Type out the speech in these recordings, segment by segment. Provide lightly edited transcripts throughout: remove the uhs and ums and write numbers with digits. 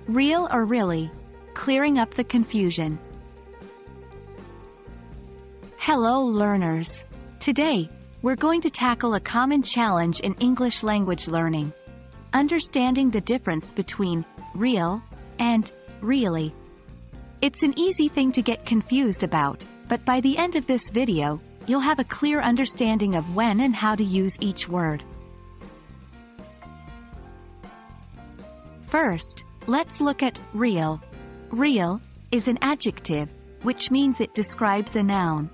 Real or really? Clearing up the confusion. Hello learners! Today, we're going to tackle a common challenge in English language learning. Understanding the difference between real and really. It's an easy thing to get confused about, but by the end of this video, you'll have a clear understanding of when and how to use each word. First, let's look at real. Real is an adjective, which means it describes a noun.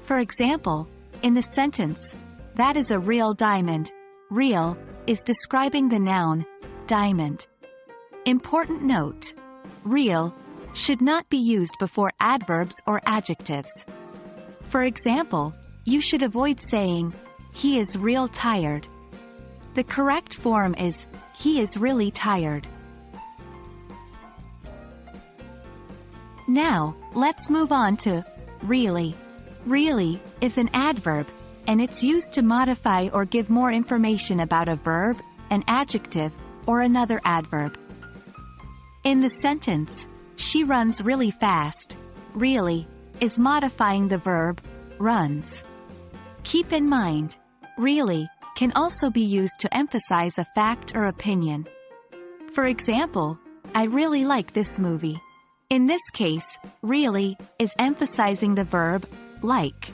For example, in the sentence, "That is a real diamond," real is describing the noun, diamond. Important note: real should not be used before adverbs or adjectives. For example, you should avoid saying, "He is real tired." The correct form is, "He is really tired." Now, let's move on to really. Really is an adverb, and it's used to modify or give more information about a verb, an adjective, or another adverb. In the sentence, "She runs really fast," really is modifying the verb, runs. Keep in mind, really can also be used to emphasize a fact or opinion. For example, "I really like this movie." In this case, really is emphasizing the verb, like.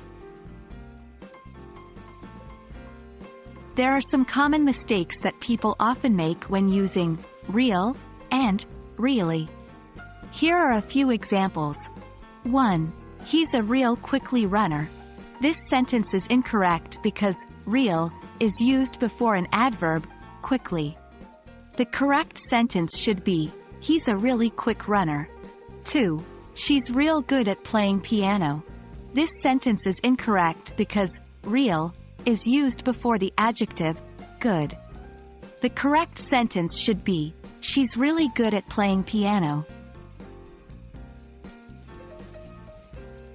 There are some common mistakes that people often make when using real and really. Here are a few examples. 1. He's a real quickly runner. This sentence is incorrect because real is used before an adverb, quickly. The correct sentence should be, "He's a really quick runner." 2. She's real good at playing piano. This sentence is incorrect because real is used before the adjective, good. The correct sentence should be, "She's really good at playing piano."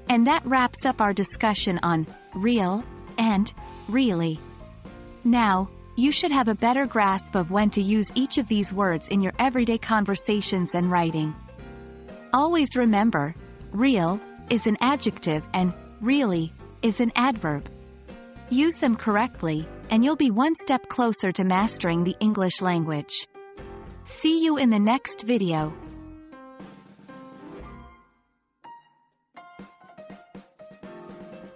And that wraps up our discussion on real and really. Now, you should have a better grasp of when to use each of these words in your everyday conversations and writing. Always remember, real is an adjective and really is an adverb. Use them correctly, and you'll be one step closer to mastering the English language. See you in the next video.